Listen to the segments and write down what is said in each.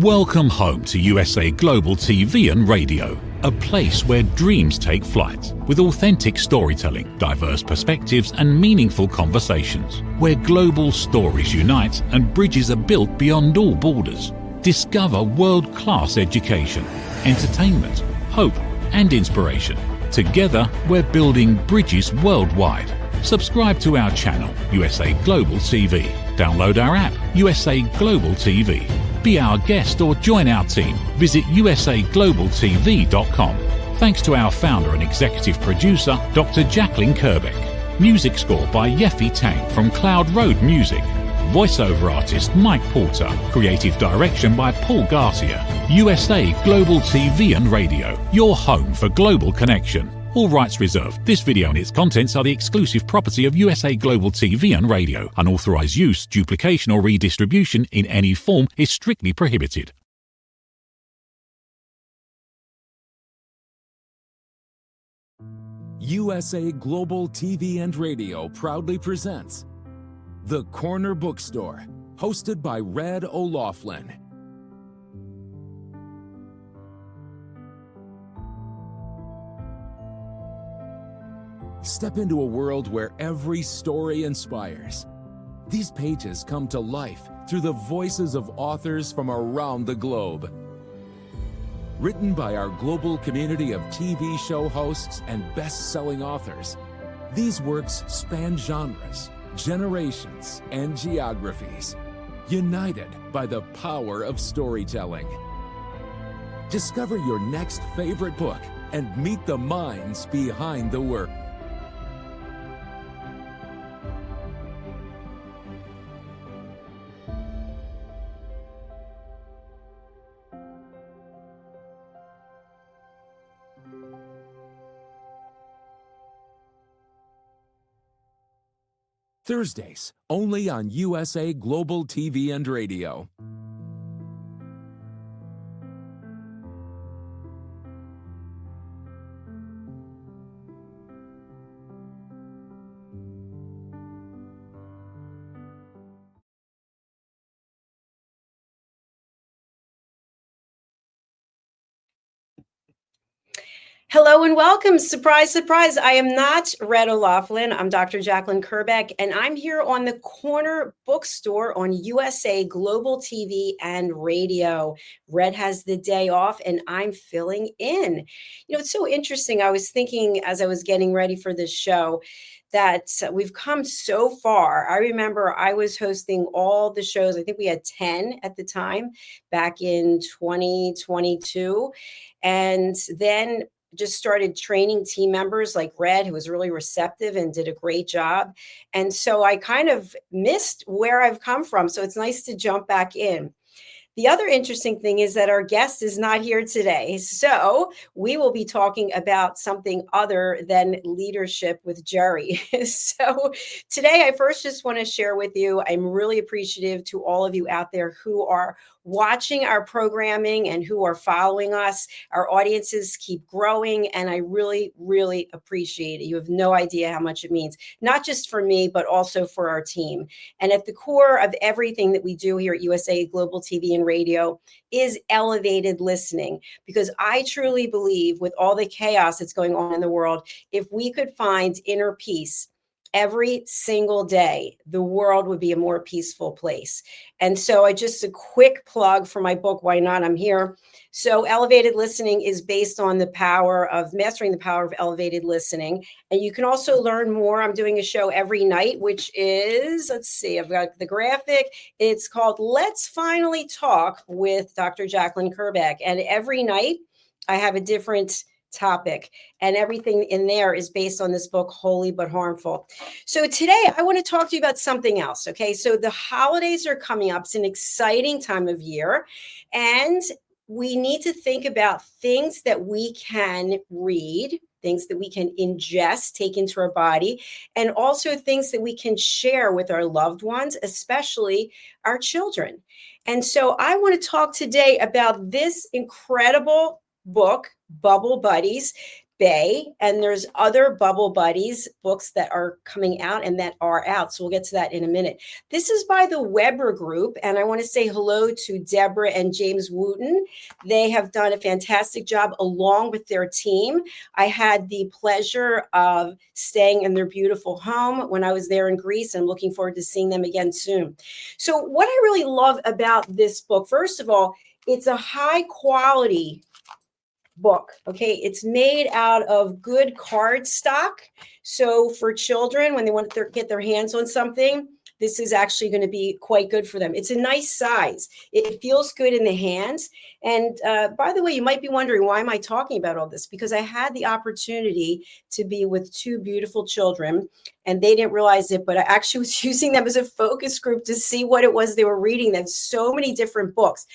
Welcome home to USA Global TV and Radio, a place where dreams take flight, with authentic storytelling, diverse perspectives and meaningful conversations, where global stories unite and bridges are built beyond all borders. Discover world-class education, entertainment, hope and inspiration. Together, we're building bridges worldwide. Subscribe to our channel, USA Global TV. Download our app, USA Global TV. Be our guest or join our team. Visit usaglobaltv.com. Thanks to our founder and executive producer, Dr. Jacqueline Kerbeck. Music score by Yeffy Tang from Cloud Road Music. Voiceover artist Mike Porter. Creative direction by Paul Garcia. USA Global TV and Radio. Your home for global connection. All rights reserved. This video and its contents are the exclusive property of USA Global TV and Radio. Unauthorized use, duplication or redistribution in any form is strictly prohibited. USA Global TV and Radio proudly presents The Corner Bookstore, hosted by Red O'Loughlin. Step into a world where every story inspires. These pages come to life through the voices of authors from around the globe. Written by our global community of TV show hosts and best-selling authors, these works span genres, generations, and geographies, united by the power of storytelling. Discover your next favorite book and meet the minds behind the work. Thursdays, only on USA Global TV and Radio. Hello and welcome. Surprise, surprise. I am not Red O'Loughlin. I'm Dr. Jacqueline Kerbeck, and I'm here on the Corner Bookstore on USA Global TV and Radio. Red has the day off, and I'm filling in. You know, it's so interesting. I was thinking as I was getting ready for this show that we've come so far. I remember I was hosting all the shows. I think we had 10 at the time back in 2022. And then just started training team members like Red, who was really receptive and did a great job. And so I kind of missed where I've come from. So it's nice to jump back in. The other interesting thing is that our guest is not here today. So we will be talking about something other than leadership with Jerry. So today, I first just want to share with you, I'm really appreciative to all of you out there who are watching our programming and who are following us. Our audiences keep growing, and I really, really appreciate it. You have no idea how much it means, not just for me, but also for our team. And at the core of everything that we do here at USA Global TV and Radio is elevated listening, because I truly believe with all the chaos that's going on in the world, if we could find inner peace every single day, the world would be a more peaceful place. And so just a quick plug for my book, Why Not? I'm Here. So elevated listening is based on the power of mastering the power of elevated listening. And you can also learn more. I'm doing a show every night, which is, let's see, I've got the graphic. It's called Let's Finally Talk with Dr. Jacqueline Kerbeck. And every night I have a different topic, and everything in there is based on this book, Holy But Harmful. So today I want to talk to you about something else. Okay. So the holidays are coming up. It's an exciting time of year, and we need to think about things that we can read, things that we can ingest, take into our body, and also things that we can share with our loved ones, especially our children. And so I want to talk today about this incredible book, Bubble Buddies, Bay, and there's other Bubble Buddies books that are coming out and that are out. So we'll get to that in a minute. This is by the Weber Group, and I want to say hello to Deborah and James Wooten. They have done a fantastic job along with their team. I had the pleasure of staying in their beautiful home when I was there in Greece, and I'm looking forward to seeing them again soon. So what I really love about this book, first of all, it's a high quality book. Okay, it's made out of good cardstock. So for children, when they want to get their hands on something, this is actually going to be quite good for them. It's a nice size. It feels good in the hands. And by the way, you might be wondering, why am I talking about all this? Because I had the opportunity to be with two beautiful children, and they didn't realize it, but I actually was using them as a focus group to see what it was they were reading. There's so many different books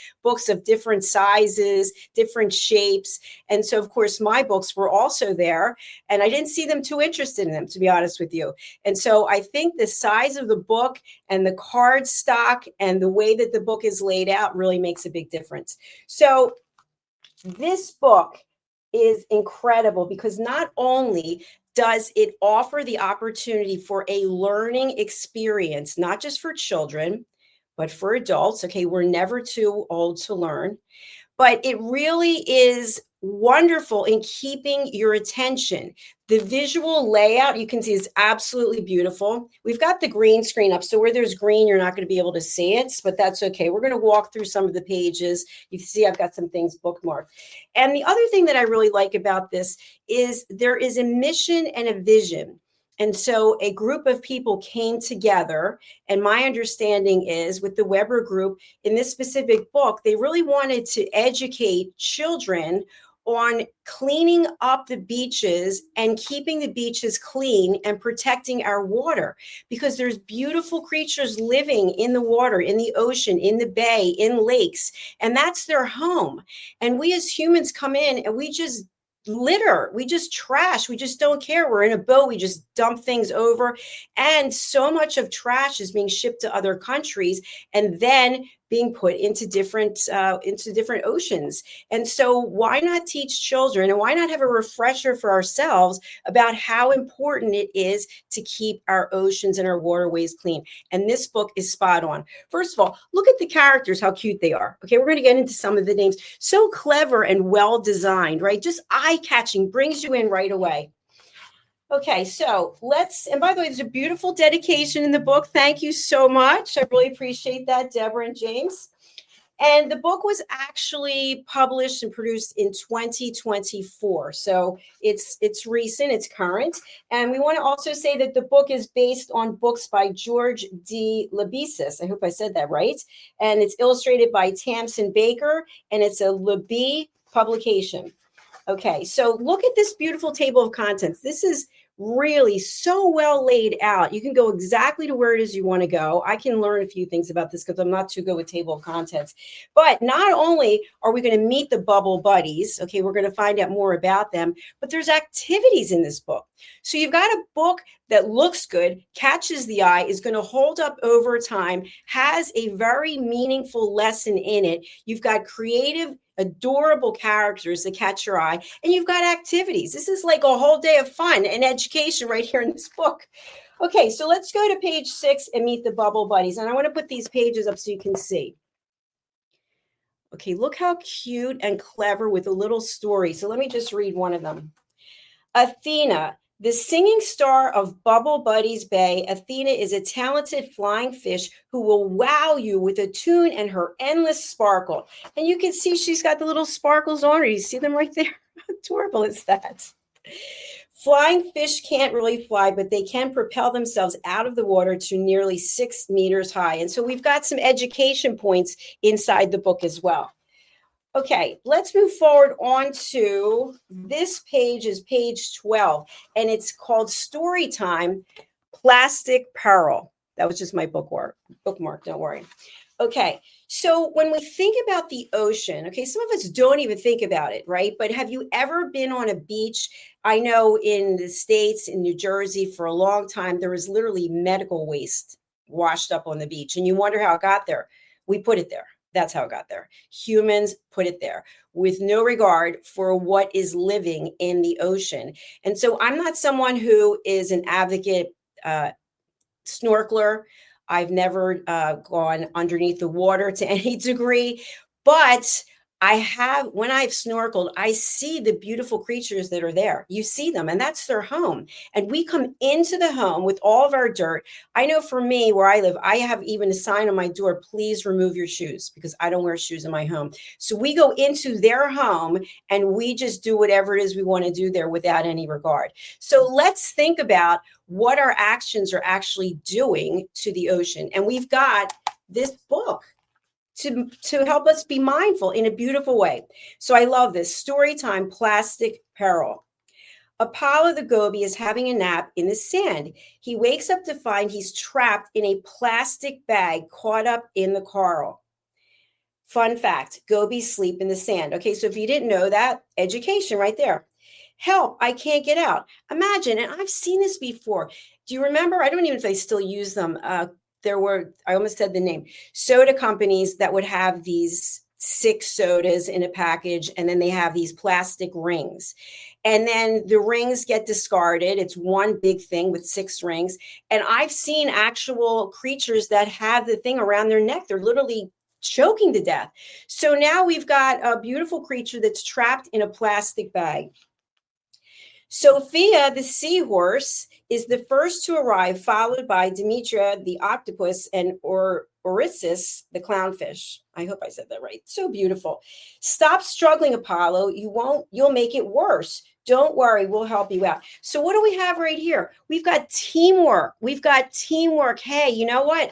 of different sizes, different shapes. And so, of course, my books were also there, and I didn't see them too interested in them, to be honest with you. And so I think the size of the book and the card stock and the way that the book is laid out really makes a big difference. So this book is incredible because not only does it offer the opportunity for a learning experience, not just for children, but for adults. Okay, we're never too old to learn, but it really is wonderful in keeping your attention. The visual layout, you can see, is absolutely beautiful. We've got the green screen up, so where there's green, you're not going to be able to see it, but that's okay. We're going to walk through some of the pages. You can see I've got some things bookmarked. And the other thing that I really like about this is there is a mission and a vision. And so a group of people came together, and my understanding is with the Weber Group in this specific book, they really wanted to educate children on cleaning up the beaches and keeping the beaches clean and protecting our water, because there's beautiful creatures living in the water, in the ocean, in the bay, in lakes, and that's their home. And we as humans come in and we just litter, we just trash, we just don't care. We're in a boat, we just dump things over, and so much of trash is being shipped to other countries and then being put into different oceans. And so why not teach children, and why not have a refresher for ourselves about how important it is to keep our oceans and our waterways clean? And this book is spot on. First of all, look at the characters, how cute they are. Okay, we're going to get into some of the names. So clever and well designed, right? Just eye-catching, brings you in right away. Okay, so and by the way, there's a beautiful dedication in the book. Thank you so much. I really appreciate that, Deborah and James. And the book was actually published and produced in 2024. So it's recent, it's current. And we want to also say that the book is based on books by George D. Labesis. I hope I said that right. And it's illustrated by Tamsin Baker, and it's a Labie publication. Okay, so look at this beautiful table of contents. This is really so well laid out. You can go exactly to where it is you want to go. I can learn a few things about this because I'm not too good with table of contents. But not only are we going to meet the Bubble Buddies, okay, we're going to find out more about them, but there's activities in this book. So you've got a book that looks good, catches the eye, is going to hold up over time, has a very meaningful lesson in it. You've got creative, adorable characters that catch your eye, and you've got activities. This is like a whole day of fun and education right here in this book. Okay, so let's go to page 6 and meet the Bubble Buddies. And I want to put these pages up so you can see. Okay, look how cute and clever with a little story. So let me just read one of them. Athena, the singing star of Bubble Buddies Bay. Athena is a talented flying fish who will wow you with a tune and her endless sparkle. And you can see she's got the little sparkles on her. You see them right there? How adorable is that? Flying fish can't really fly, but they can propel themselves out of the water to nearly 6 meters high. And so we've got some education points inside the book as well. Okay, let's move forward on to this page is page 12, and it's called Story Time, Plastic Peril. That was just my bookmark, don't worry. Okay, so when we think about the ocean, okay, some of us don't even think about it, right? But have you ever been on a beach? I know in the States, in New Jersey, for a long time, there was literally medical waste washed up on the beach, and you wonder how it got there. We put it there. That's how it got there. Humans put it there with no regard for what is living in the ocean. And so I'm not someone who is an advocate snorkeler. I've never gone underneath the water to any degree, but I have, when I've snorkeled, I see the beautiful creatures that are there. You see them, and that's their home. And we come into the home with all of our dirt. I know for me, where I live, I have even a sign on my door, please remove your shoes, because I don't wear shoes in my home. So we go into their home and we just do whatever it is we want to do there without any regard. So let's think about what our actions are actually doing to the ocean. And we've got this book to help us be mindful in a beautiful way. So I love this. Story time, Plastic Peril. Apollo the goby is having a nap in the sand. He wakes up to find he's trapped in a plastic bag caught up in the coral. Fun fact, gobies sleep in the sand. Okay, so if you didn't know that, education right there. Help, I can't get out. Imagine, and I've seen this before. Do you remember? I don't even know if they still use them. There were, I almost said the name, soda companies that would have these 6 sodas in a package, and then they have these plastic rings. And then the rings get discarded. It's one big thing with 6 rings. And I've seen actual creatures that have the thing around their neck. They're literally choking to death. So now we've got a beautiful creature that's trapped in a plastic bag. Sophia, the seahorse, is the first to arrive, followed by Demetria, the octopus, and Oryssus, the clownfish. I hope I said that right. So beautiful. Stop struggling, Apollo. You'll make it worse. Don't worry, we'll help you out. So what do we have right here? We've got teamwork. Hey, you know what?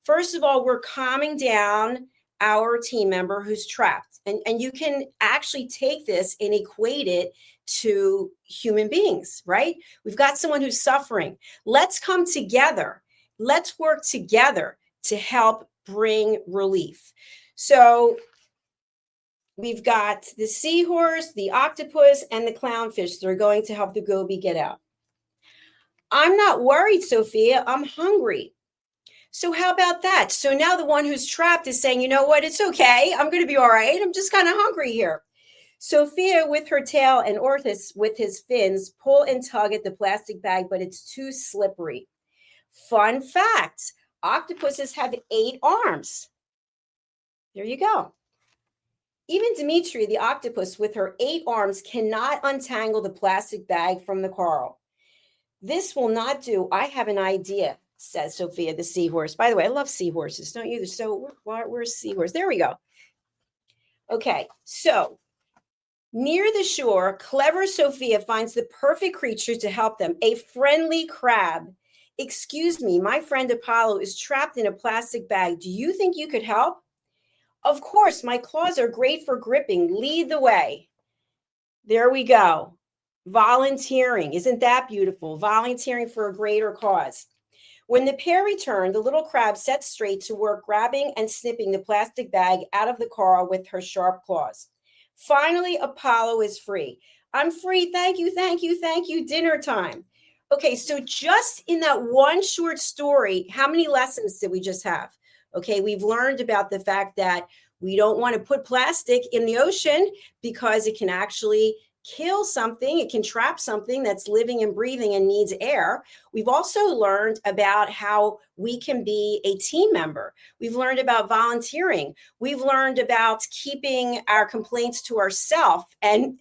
First of all, we're calming down our team member who's trapped. And you can actually take this and equate it to human beings, right? We've got someone who's suffering. Let's come together. Let's work together to help bring relief. So we've got the seahorse, the octopus, and the clownfish that are going to help the goby get out. I'm not worried, Sophia. I'm hungry. So how about that? So now the one who's trapped is saying, you know what? It's okay. I'm going to be all right. I'm just kind of hungry here. Sophia with her tail and Orthus with his fins pull and tug at the plastic bag, but it's too slippery. Fun fact, octopuses have 8 arms. There you go. Even Demetria, the octopus with her 8 arms, cannot untangle the plastic bag from the coral. This will not do. I have an idea, says Sophia, the seahorse. By the way, I love seahorses, don't you? They're so, where's seahorse? There we go. Okay, so near the shore, clever Sophia finds the perfect creature to help them, a friendly crab. Excuse me, my friend Apollo is trapped in a plastic bag. Do you think you could help? Of course, my claws are great for gripping. Lead the way. There we go. Volunteering. Isn't that beautiful? Volunteering for a greater cause. When the pair returned, the little crab set straight to work grabbing and snipping the plastic bag out of the coral with her sharp claws. Finally, Apollo is free. I'm free. Thank you, thank you, thank you. Dinner time. Okay, so just in that one short story, how many lessons did we just have? Okay, we've learned about the fact that we don't want to put plastic in the ocean because it can actually kill something. It can trap something that's living and breathing and needs air. We've also learned about how we can be a team member. We've learned about volunteering. We've learned about keeping our complaints to ourselves and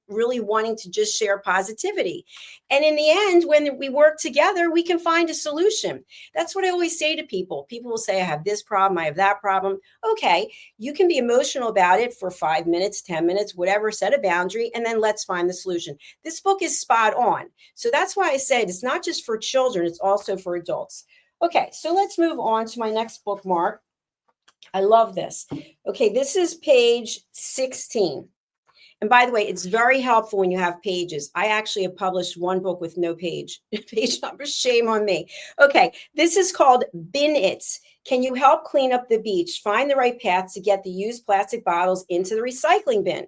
really wanting to just share positivity. And in the end, when we work together, we can find a solution. That's what I always say to people. People will say, I have this problem, I have that problem. Okay, you can be emotional about it for 5 minutes, 10 minutes, whatever, set a boundary, and then let's find the solution. This book is spot on. So that's why I said it's not just for children, it's also for adults. Okay, so let's move on to my next bookmark. I love this. Okay, this is page 16. And by the way, it's very helpful when you have pages. I actually have published one book with no page number. Shame on me. Okay, this is called Bin It. Can you help clean up the beach? Find the right path to get the used plastic bottles into the recycling bin.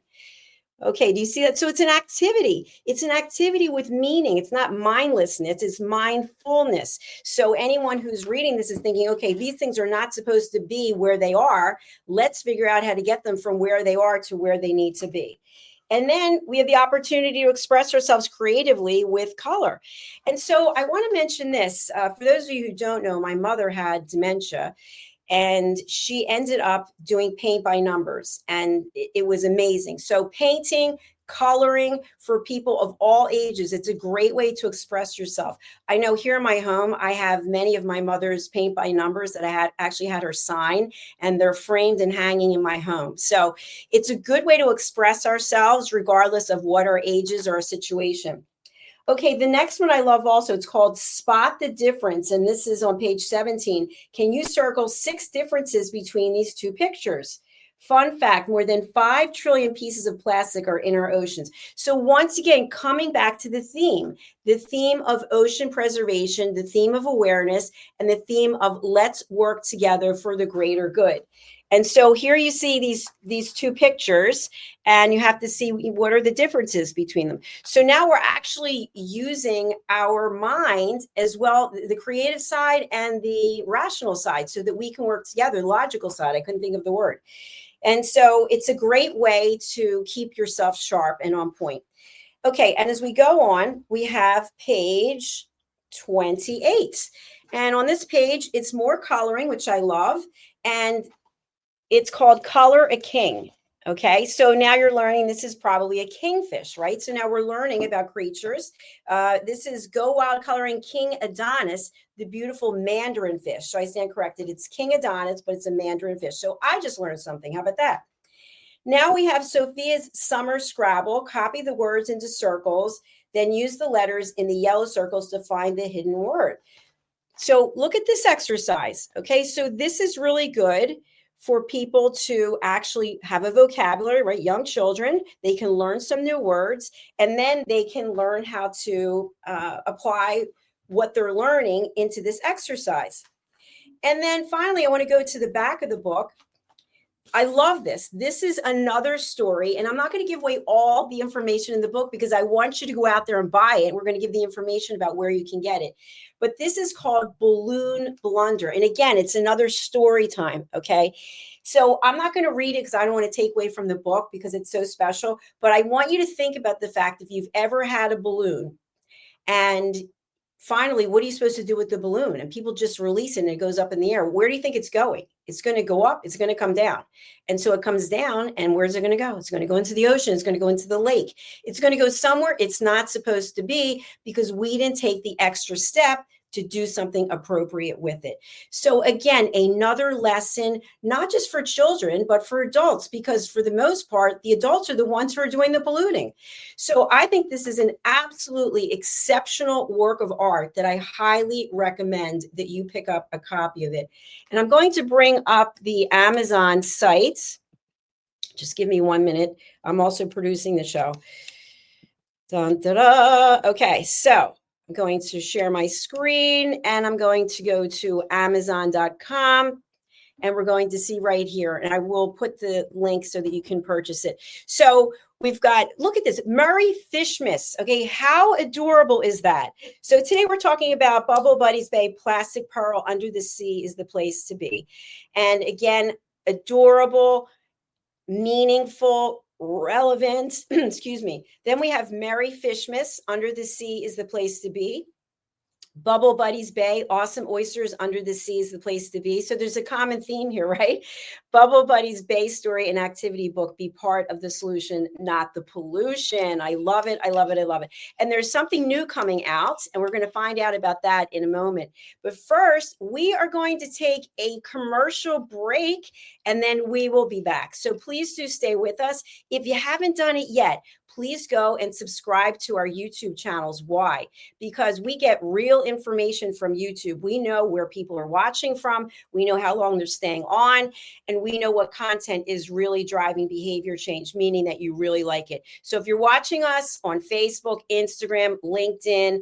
Okay, do you see that? So it's an activity. It's an activity with meaning. It's not mindlessness, it's mindfulness. So anyone who's reading this is thinking, okay, these things are not supposed to be where they are. Let's figure out how to get them from where they are to where they need to be. And then we have the opportunity to express ourselves creatively with color. And so I want to mention this. For those of you who don't know, my mother had dementia. And she ended up doing paint by numbers, and it was amazing. So painting, coloring for people of all ages, it's a great way to express yourself. I know here in my home, I have many of my mother's paint by numbers that I had actually had her sign, and they're framed and hanging in my home. So it's a good way to express ourselves regardless of what our ages or our situation. Okay, the next one I love also, it's called Spot the Difference, and this is on page 17. Can you circle 6 differences between these two pictures? Fun fact, more than 5 trillion pieces of plastic are in our oceans. So once again, coming back to the theme of ocean preservation, the theme of awareness, and the theme of let's work together for the greater good. And so here you see these two pictures, and you have to see what are the differences between them. So now we're actually using our mind as well, the creative side and the rational side, so that we can work together, the logical side. I couldn't think of the word. And so it's a great way to keep yourself sharp and on point. Okay, and as we go on, we have page 28. And on this page, it's more coloring, which I love. And it's called Color a King. Okay, so now you're learning this is probably a kingfish, right? So now we're learning about creatures. This is Go Wild Coloring King Adonis, the beautiful mandarin fish. So I stand corrected. It's King Adonis, but it's a mandarin fish. So I just learned something. How about that? Now we have Sophia's Summer Scrabble. Copy the words into circles, then use the letters in the yellow circles to find the hidden word. So look at this exercise. Okay, so this is really good for people to actually have a vocabulary, right? Young children, they can learn some new words, and then they can learn how to apply what they're learning into this exercise. And then finally, I want to go to the back of the book. I love this. This is another story, and I'm not going to give away all the information in the book because I want you to go out there and buy it. We're going to give the information about where you can get it. But this is called Balloon Blunder. And again, it's another story time, okay? So I'm not going to read it because I don't want to take away from the book because it's so special. But I want you to think about the fact if you've ever had a balloon and finally, what are you supposed to do with the balloon? And people just release it and it goes up in the air. Where do you think it's going? It's going to go up. It's going to come down. And so it comes down, and where's it going to go? It's going to go into the ocean. It's going to go into the lake. It's going to go somewhere it's not supposed to be because we didn't take the extra step to do something appropriate with it. So again, another lesson, not just for children, but for adults, because for the most part, the adults are the ones who are doing the ballooning. So I think this is an absolutely exceptional work of art that I highly recommend that you pick up a copy of it. And I'm going to bring up the Amazon site. Just give me 1 minute. I'm also producing the show. Dun, da, da. Okay, so I'm going to share my screen, and I'm going to go to Amazon.com, and we're going to see right here, and I will put the link so that you can purchase it. So we've got, look at this, Murray Fishmas. Okay, how adorable is that? So today we're talking about Bubble Buddies Bay Plastic Pearl Under the Sea is the place to be. And again, adorable, meaningful, relevant, excuse me. Then we have Mary Fishmas, Under the Sea is the place to be. Bubble Buddies Bay, Awesome Oysters Under the Sea is the place to be. So there's a common theme here, right? Bubble Buddies Bay Story and Activity Book, be part of the solution, not the pollution. I love it. I love it. I love it. And there's something new coming out, and we're going to find out about that in a moment. But first, we are going to take a commercial break, and then we will be back. So please do stay with us. If you haven't done it yet, please go and subscribe to our YouTube channels. Why? Because we get real information from YouTube. We know where people are watching from. We know how long they're staying on. And we know what content is really driving behavior change, meaning that you really like it. So if you're watching us on Facebook, Instagram, LinkedIn,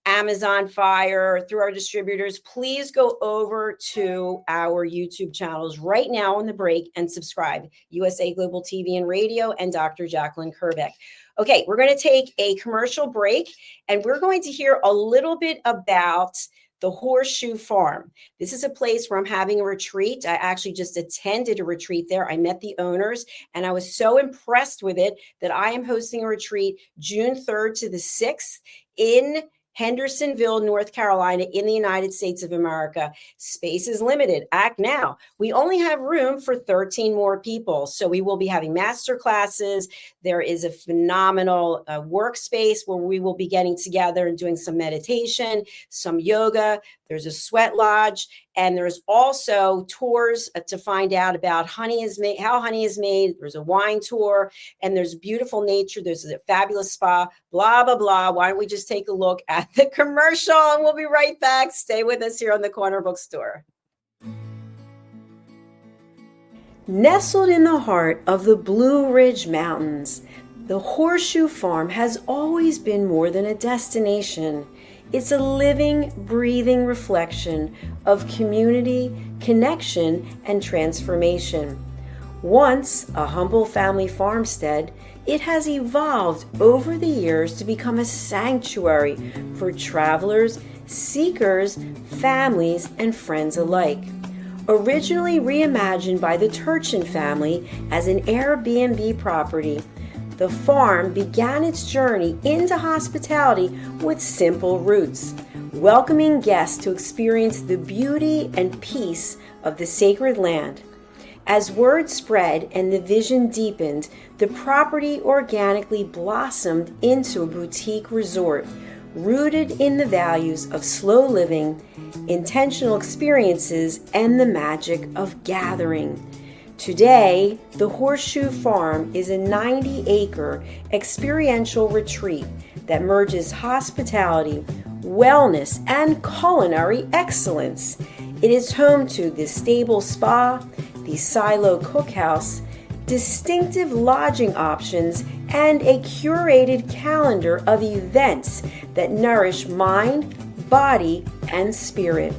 Amazon Fire, through our distributors, please go over to our YouTube channels right now on the break and subscribe. USA Global TV and Radio and Dr. Jacqueline Kerbeck. Okay, we're going to take a commercial break, and we're going to hear a little bit about the Horseshoe Farm. This is a place where I'm having a retreat. I actually just attended a retreat there. I met the owners, and I was so impressed with it that I am hosting a retreat June 3rd to the 6th in Hendersonville, North Carolina, in the United States of America. Space is limited. Act now. We only have room for 13 more people. So we will be having master classes. There is a phenomenal workspace where we will be getting together and doing some meditation, some yoga. There's a sweat lodge, and there's also tours to find out about honey is made, how honey is made. There's a wine tour, and there's beautiful nature. There's a fabulous spa, blah, blah, blah. Why don't we just take a look at the commercial, and we'll be right back. Stay with us here on the Corner Bookstore. Nestled in the heart of the Blue Ridge Mountains, the Horseshoe Farm has always been more than a destination. It's a living, breathing reflection of community, connection, and transformation. Once a humble family farmstead, it has evolved over the years to become a sanctuary for travelers, seekers, families, and friends alike. Originally reimagined by the Turchin family as an Airbnb property, the farm began its journey into hospitality with simple roots, welcoming guests to experience the beauty and peace of the sacred land. As word spread and the vision deepened, the property organically blossomed into a boutique resort, rooted in the values of slow living, intentional experiences, and the magic of gathering. Today, the Horseshoe Farm is a 90-acre experiential retreat that merges hospitality, wellness, and culinary excellence. It is home to the Stable Spa, the Silo Cookhouse, distinctive lodging options, and a curated calendar of events that nourish mind, body, and spirit.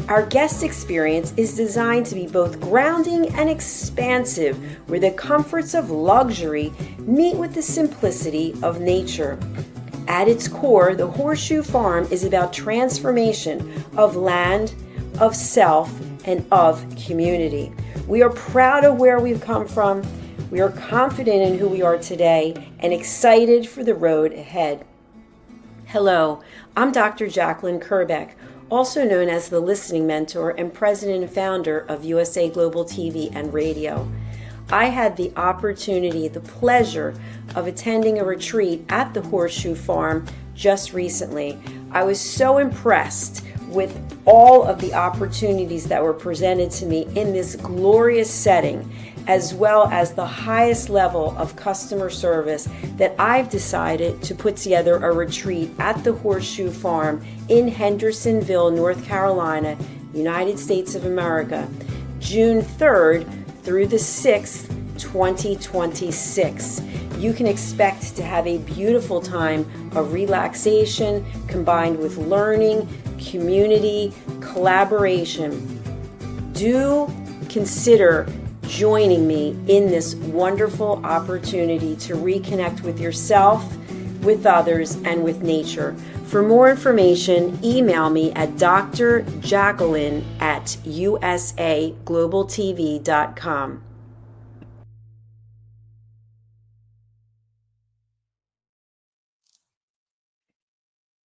Our guest experience is designed to be both grounding and expansive, where the comforts of luxury meet with the simplicity of nature. At its core, the Horseshoe Farm is about transformation of land, of self, and of community. We are proud of where we've come from. We are confident in who we are today and excited for the road ahead. Hello, I'm Dr. Jacqueline Kerbeck, also known as the Listening Mentor and president and founder of USA Global TV and Radio. I had the opportunity, the pleasure of attending a retreat at the Horseshoe Farm just recently. I was so impressed with all of the opportunities that were presented to me in this glorious setting, as well as the highest level of customer service, that I've decided to put together a retreat at the Horseshoe Farm in Hendersonville, North Carolina, United States of America, June 3rd through the 6th, 2026. You can expect to have a beautiful time of relaxation combined with learning, community, collaboration. Do consider joining me in this wonderful opportunity to reconnect with yourself, with others, and with nature. For more information, email me at drjacqueline@usaglobaltv.com.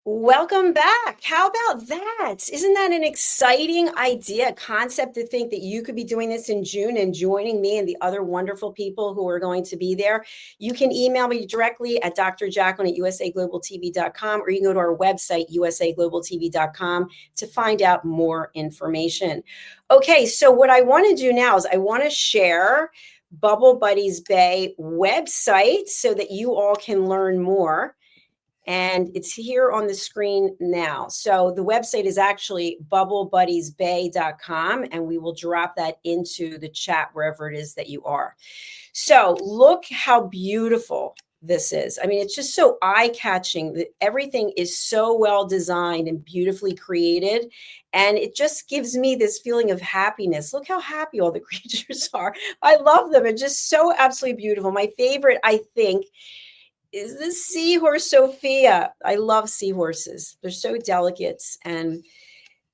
Welcome back. How about that? Isn't that an exciting idea, concept, to think that you could be doing this in June and joining me and the other wonderful people who are going to be there? You can email me directly at drjacqueline@usaglobaltv.com, or you can go to our website, usaglobaltv.com, to find out more information. Okay, so what I want to do now is I want to share Bubble Buddies Bay website so that you all can learn more. And it's here on the screen now. So the website is actually bubblebuddiesbay.com, and we will drop that into the chat wherever it is that you are. So look how beautiful this is. I mean, it's just so eye-catching. Everything is so well designed and beautifully created. And it just gives me this feeling of happiness. Look how happy all the creatures are. I love them. It's just so absolutely beautiful. My favorite, I think, is the seahorse Sophia. I love seahorses. They're so delicate. And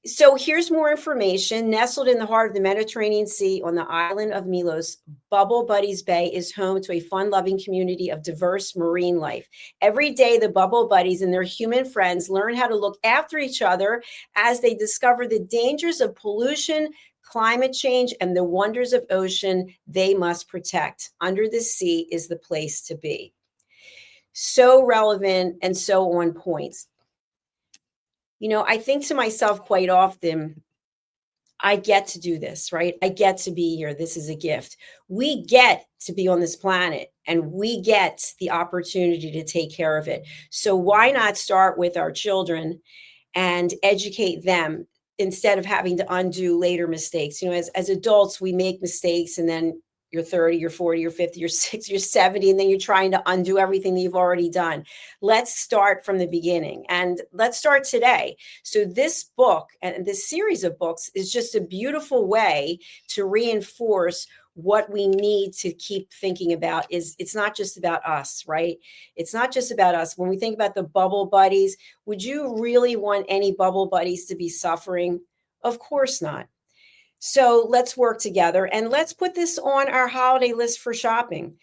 so here's more information. Nestled in the heart of the Mediterranean Sea on the island of Milos, Bubble Buddies Bay is home to a fun-loving community of diverse marine life. Every day, the Bubble Buddies and their human friends learn how to look after each other as they discover the dangers of pollution, climate change, and the wonders of ocean they must protect. Under the sea is the place to be. So relevant and so on point. You know, I think to myself quite often, I get to do this, right? I get to be here. This is a gift. We get to be on this planet and we get the opportunity to take care of it. So why not start with our children and educate them instead of having to undo later mistakes? You know, as adults, we make mistakes and then you're 30, you're 40, you're 50, you're 60, you're 70, and then you're trying to undo everything that you've already done. Let's start from the beginning and let's start today. So this book and this series of books is just a beautiful way to reinforce what we need to keep thinking about. Is it's not just about us, right? It's not just about us. When we think about the Bubble Buddies, would you really want any Bubble Buddies to be suffering? Of course not. So let's work together and let's put this on our holiday list for shopping.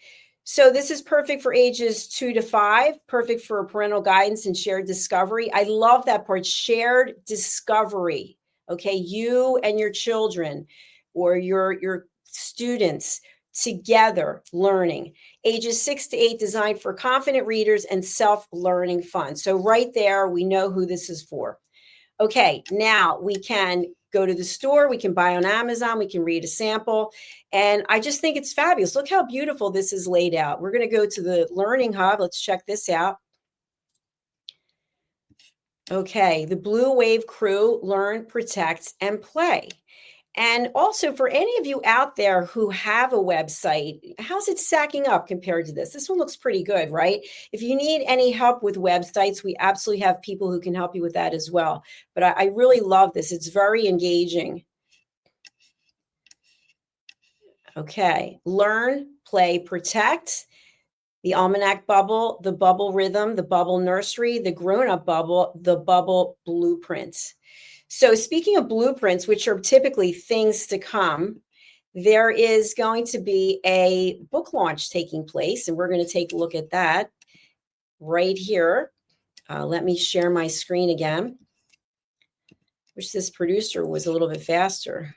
So this is perfect for ages 2 to 5, perfect for parental guidance and shared discovery. I love that part, shared discovery. Okay, you and your children or your students together learning. Ages 6 to 8 designed for confident readers and self-learning fun. So right there, we know who this is for. Okay, now we can go to the store, we can buy on Amazon, we can read a sample, and I just think it's fabulous. Look how beautiful this is laid out. We're going to go to the Learning Hub. Let's check this out. Okay, the Blue Wave Crew, Learn, Protect, and Play. And also for any of you out there who have a website, how's it stacking up compared to this? This one looks pretty good, right? If you need any help with websites, we absolutely have people who can help you with that as well. But I really love this. It's very engaging. Okay, Learn, Play, Protect, the Almanac Bubble, the Bubble Rhythm, the Bubble Nursery, the Grown-Up Bubble, the Bubble Blueprint. So speaking of blueprints, which are typically things to come, there is going to be a book launch taking place, and we're going to take a look at that right here. Let me share my screen again. Wish this producer was a little bit faster.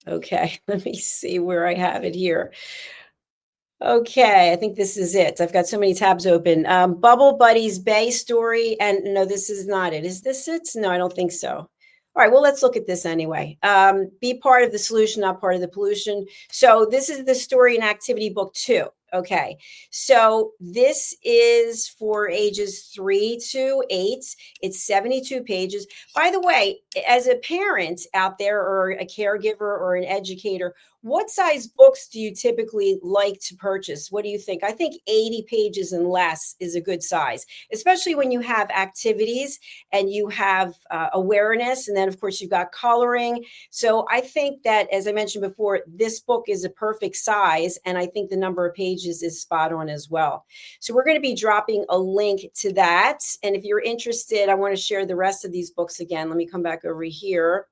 Okay, let me see where I have it here. Okay, I think this is it. I've got so many tabs open. Bubble Buddies Bay story. And no, this is not it. Is this it? No, I don't think so. All right, well, let's look at this anyway. Be part of the solution, not part of the pollution. So this is the story and activity book 2. Okay, so this is for ages 3 to 8. It's 72 pages. By the way, as a parent out there or a caregiver or an educator, what size books do you typically like to purchase? What do you think? I think 80 pages and less is a good size, especially when you have activities and you have awareness. And then, of course, you've got coloring. So I think that, as I mentioned before, this book is a perfect size. And I think the number of pages is spot on as well. So we're going to be dropping a link to that. And if you're interested, I want to share the rest of these books again. Let me come back over here.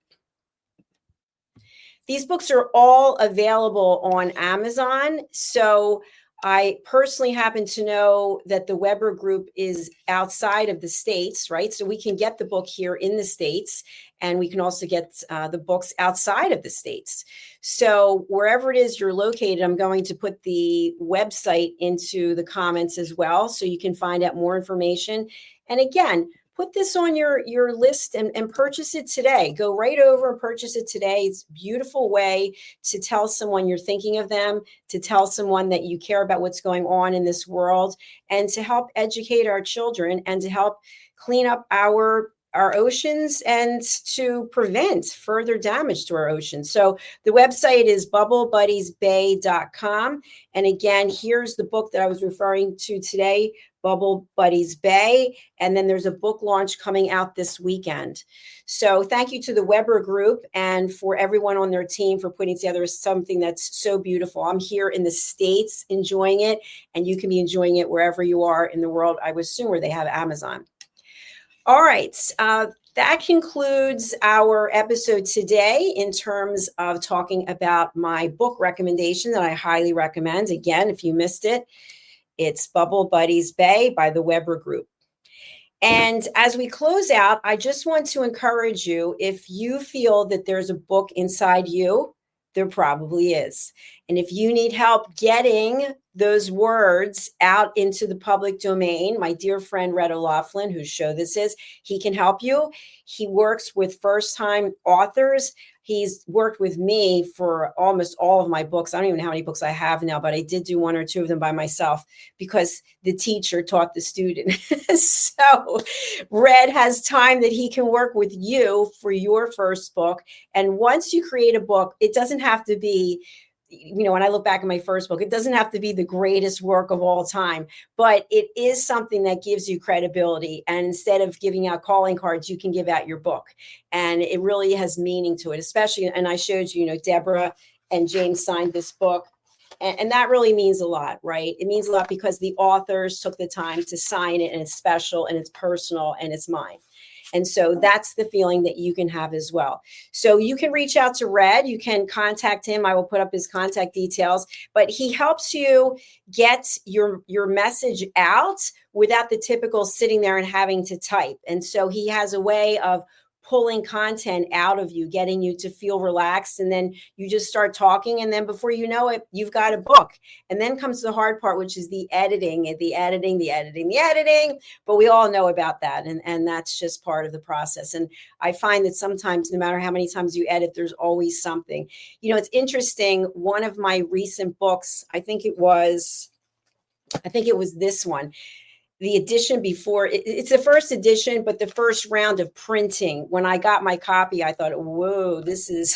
These books are all available on Amazon. So I personally happen to know that the Weber Group is outside of the States, right? So we can get the book here in the States, and we can also get the books outside of the States. So wherever it is you're located, I'm going to put the website into the comments as well, so you can find out more information. And again, put this on your list and purchase it today. Go right over and purchase it today. It's a beautiful way to tell someone you're thinking of them, to tell someone that you care about what's going on in this world, and to help educate our children and to help clean up our our oceans and to prevent further damage to our oceans. So the website is bubblebuddiesbay.com. And again, here's the book that I was referring to today, Bubble Buddies Bay. And then there's a book launch coming out this weekend. So thank you to the Weber Group and for everyone on their team for putting together something that's so beautiful. I'm here in the States enjoying it, and you can be enjoying it wherever you are in the world, I would assume, where they have Amazon. All right. That concludes our episode today in terms of talking about my book recommendation that I highly recommend. Again, if you missed it, it's Bubble Buddies Bay by the Weber Group. And as we close out, I just want to encourage you, if you feel that there's a book inside you, there probably is. And if you need help getting those words out into the public domain, my dear friend Red O'Loughlin, whose show this is, he can help you. He works with first-time authors. He's worked with me for almost all of my books. I don't even know how many books I have now, but I did do 1 or 2 of them by myself because the teacher taught the student. So Red has time that he can work with you for your first book. And once you create a book, it doesn't have to be, when I look back at my first book, it doesn't have to be the greatest work of all time, but it is something that gives you credibility. And instead of giving out calling cards, you can give out your book. And it really has meaning to it, especially, and I showed you, Deborah and James signed this book. And that really means a lot, right? It means a lot because the authors took the time to sign it, and it's special and it's personal and it's mine. And so that's the feeling that you can have as well. So you can reach out to Red. You can contact him. I will put up his contact details, but he helps you get your message out without the typical sitting there and having to type. And so he has a way of pulling content out of you, getting you to feel relaxed. And then you just start talking. And then before you know it, you've got a book. And then comes the hard part, which is the editing. But we all know about that. And that's just part of the process. And I find that sometimes, no matter how many times you edit, there's always something. It's interesting. One of my recent books, I think it was this one. The edition before, it's the first edition, but the first round of printing. When I got my copy, I thought, whoa, this is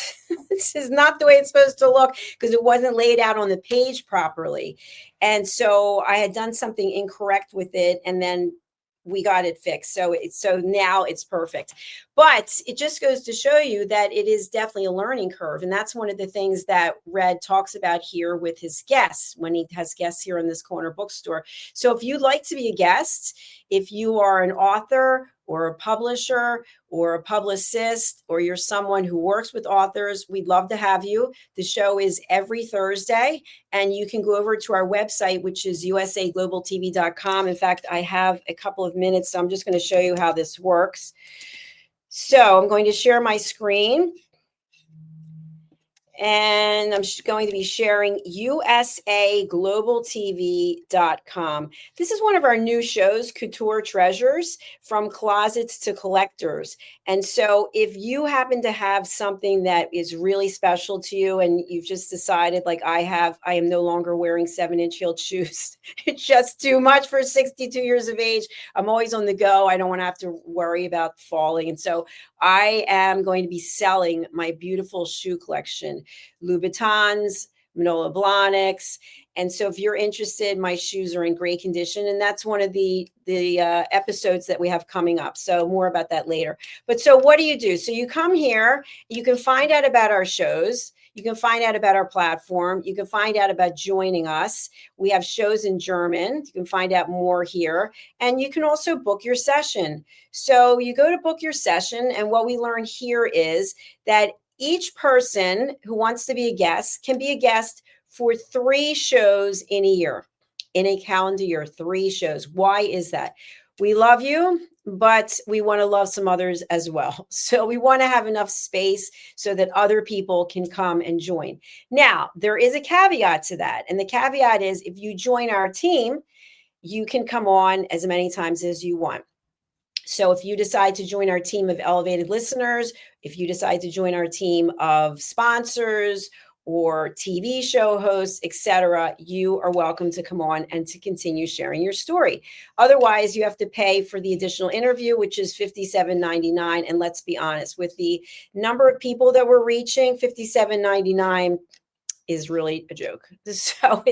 not the way it's supposed to look, because it wasn't laid out on the page properly. And so I had done something incorrect with it, and then we got it fixed. So now it's perfect. But it just goes to show you that it is definitely a learning curve. And that's one of the things that Red talks about here with his guests when he has guests here in this corner bookstore. So if you'd like to be a guest, if you are an author or a publisher or a publicist, or you're someone who works with authors, we'd love to have you. The show is every Thursday, and you can go over to our website, which is usaglobaltv.com. In fact, I have a couple of minutes, so I'm just going to show you how this works. So I'm going to share my screen. And I'm going to be sharing usaglobaltv.com. This is one of our new shows, Couture Treasures, From Closets to Collectors. And so if you happen to have something that is really special to you and you've just decided, like I am no longer wearing 7-inch heeled shoes. It's just too much for 62 years of age. I'm always on the go. I don't want to have to worry about falling. And so I am going to be selling my beautiful shoe collection. Louboutins, Manolo Blahniks. And so if you're interested, my shoes are in great condition. And that's one of the episodes that we have coming up. So more about that later. But so what do you do? So you come here, you can find out about our shows. You can find out about our platform. You can find out about joining us. We have shows in German. You can find out more here. And you can also book your session. So you go to book your session. And what we learn here is that each person who wants to be a guest can be a guest for 3 shows in a year, in a calendar year, 3 shows. Why is that? We love you, but we want to love some others as well. So we want to have enough space so that other people can come and join. Now, there is a caveat to that. And the caveat is if you join our team, you can come on as many times as you want. So if you decide to join our team of elevated listeners, if you decide to join our team of sponsors, or TV show hosts, etc., you are welcome to come on and to continue sharing your story. Otherwise, you have to pay for the additional interview, which is $57.99. And let's be honest, with the number of people that we're reaching, $57.99 is really a joke. So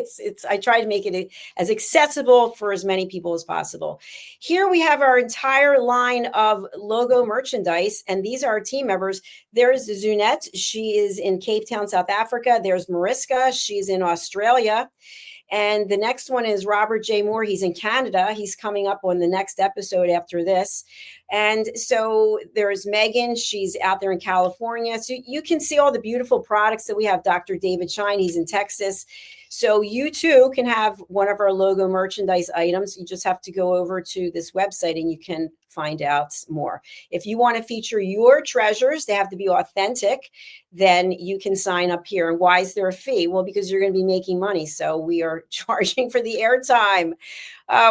I try to make it as accessible for as many people as possible. Here we have our entire line of logo merchandise, and these are our team members. There's Zunette. She is in Cape Town, South Africa. There's Mariska. She's in Australia. And the next one is Robert J. Moore. He's in Canada. He's coming up on the next episode after this. And so there's Megan. She's out there in California. So you can see all the beautiful products that we have. Dr. David Shine, he's in Texas. So you too can have one of our logo merchandise items. You just have to go over to this website and you can find out more. If you want to feature your treasures, they have to be authentic, then you can sign up here. And why is there a fee? Well, because you're going to be making money. So we are charging for the airtime.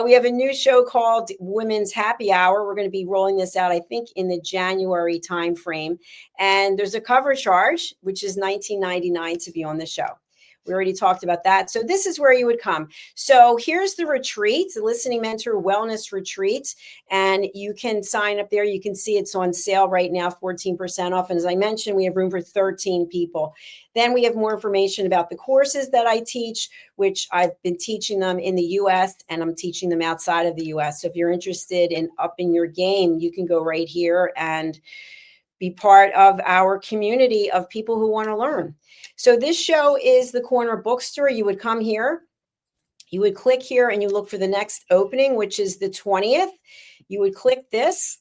We have a new show called Women's Happy Hour. We're going to be rolling this out, I think, in the January timeframe. And there's a cover charge, which is $19.99 to be on the show. We already talked about that. So this is where you would come. So here's the retreat, the Listening Mentor Wellness Retreat. And you can sign up there. You can see it's on sale right now, 14% off. And as I mentioned, we have room for 13 people. Then we have more information about the courses that I teach, which I've been teaching them in the US and I'm teaching them outside of the US. So if you're interested in upping your game, you can go right here and be part of our community of people who want to learn. So this show is the Corner Bookstore. You would come here, you would click here and you look for the next opening, which is the 20th. You would click this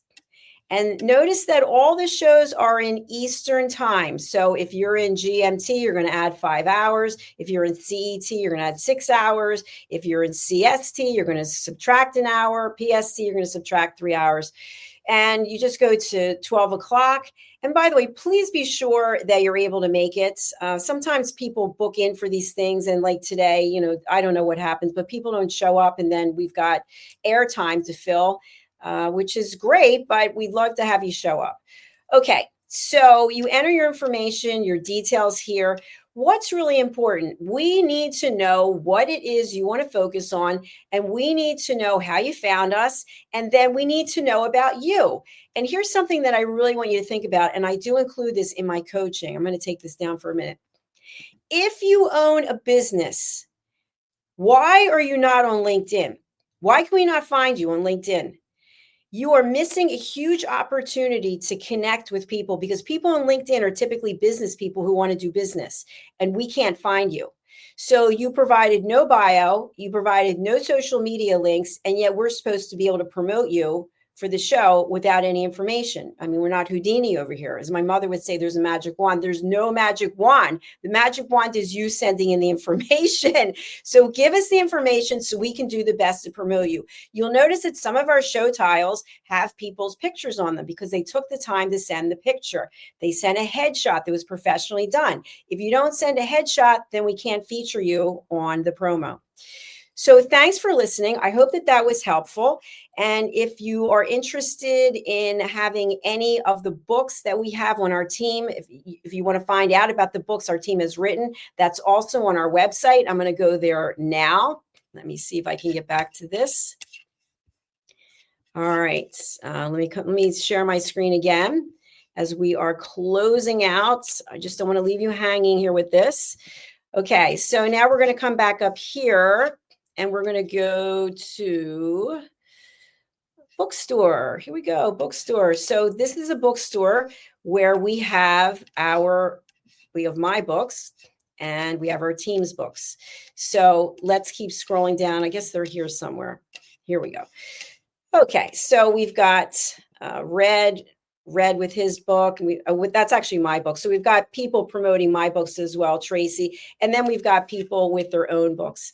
and notice that all the shows are in Eastern time. So if you're in GMT, you're going to add 5 hours. If you're in CET, you're going to add 6 hours. If you're in CST, you're going to subtract an hour. PST, you're going to subtract 3 hours. And you just go to 12 o'clock. And by the way, please be sure that you're able to make it. Sometimes people book in for these things. And like today, you know, I don't know what happens, but people don't show up. And then we've got airtime to fill, which is great, but we'd love to have you show up. Okay, so you enter your information, your details here. What's really important? We need to know what it is you want to focus on, and we need to know how you found us, and then we need to know about you. And here's something that I really want you to think about, and I do include this in my coaching. I'm going to take this down for a minute. If you own a business, why are you not on LinkedIn? Why can we not find you on LinkedIn? You are missing a huge opportunity to connect with people because people on LinkedIn are typically business people who want to do business, and we can't find you. So you provided no bio, you provided no social media links, and yet we're supposed to be able to promote you for the show without any information. I mean, we're not Houdini over here. As my mother would say, there's a magic wand. There's no magic wand. The magic wand is you sending in the information. So give us the information so we can do the best to promote you. You'll notice that some of our show tiles have people's pictures on them because they took the time to send the picture. They sent a headshot that was professionally done. If you don't send a headshot, then we can't feature you on the promo. So thanks for listening. I hope that that was helpful. And if you are interested in having any of the books that we have on our team, if you want to find out about the books our team has written, that's also on our website. I'm going to go there now. Let me see if I can get back to this. All right. Let me share my screen again as we are closing out. I just don't want to leave you hanging here with this. Okay. So now we're going to come back up here. And we're going to go to bookstore. Here we go, bookstore. So this is a bookstore where we have my books and we have our team's books. So let's keep scrolling down. I guess they're here somewhere. Here we go. Okay, so we've got Red with his book. That's actually my book. So we've got people promoting my books as well, Tracy. And then we've got people with their own books.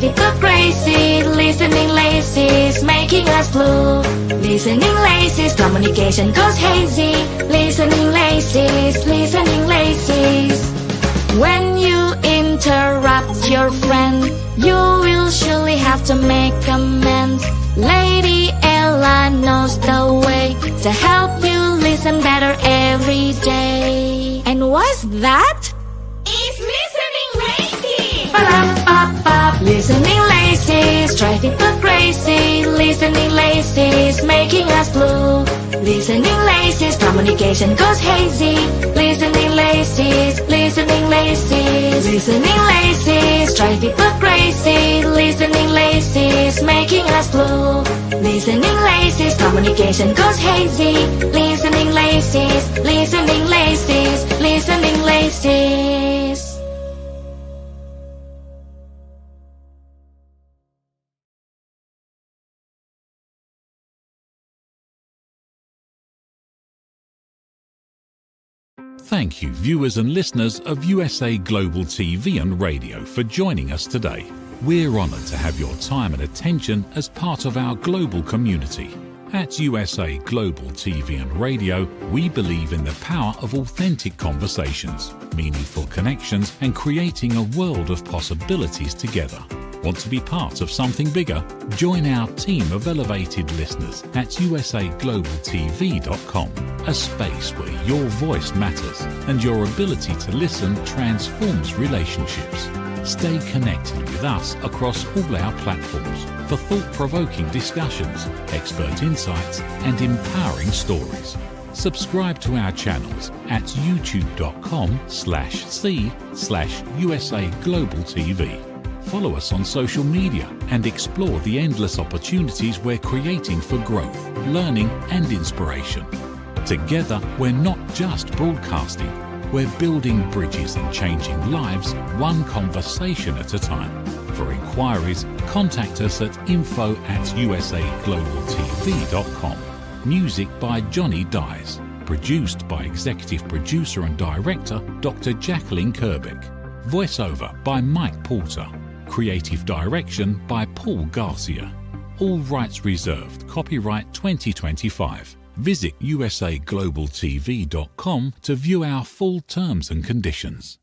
Traffic go crazy, listening lazy's making us blue. Listening lazy's communication goes hazy. Listening lazy's, listening lazy's. When you interrupt your friend, you will surely have to make amends. Lady Ella knows the way to help you listen better every day. And what's that? It's listening lazy. Ba-da-ba-ba. Listening lazy's driving us crazy. Listening lazy's making us blue. Listening lazy's communication goes hazy. Listening lazy's, listening lazy's. Listening lazy's driving us crazy. Listening lazy's making us blue. Listening lazy's communication goes hazy. Listening lazy's, listening lazy's, listening lazy's. Thank you, viewers and listeners of USA Global TV and Radio, for joining us today. We're honoured to have your time and attention as part of our global community. At USA Global TV and Radio, we believe in the power of authentic conversations, meaningful connections, and creating a world of possibilities together. Want to be part of something bigger? Join our team of elevated listeners at usaglobaltv.com, a space where your voice matters and your ability to listen transforms relationships. Stay connected with us across all our platforms for thought-provoking discussions, expert insights, and empowering stories. Subscribe to our channels at youtube.com/c/USA-Global-TV. Follow us on social media and explore the endless opportunities we're creating for growth, learning, and inspiration. Together, we're not just broadcasting, we're building bridges and changing lives one conversation at a time. For inquiries, contact us at info@usaglobaltv.com. Music by Johnny Dies. Produced by Executive Producer and Director Dr. Jacqueline Kerbeck. Voiceover by Mike Porter. Creative Direction by Paul Garcia. All rights reserved. Copyright 2025. Visit usaglobaltv.com to view our full terms and conditions.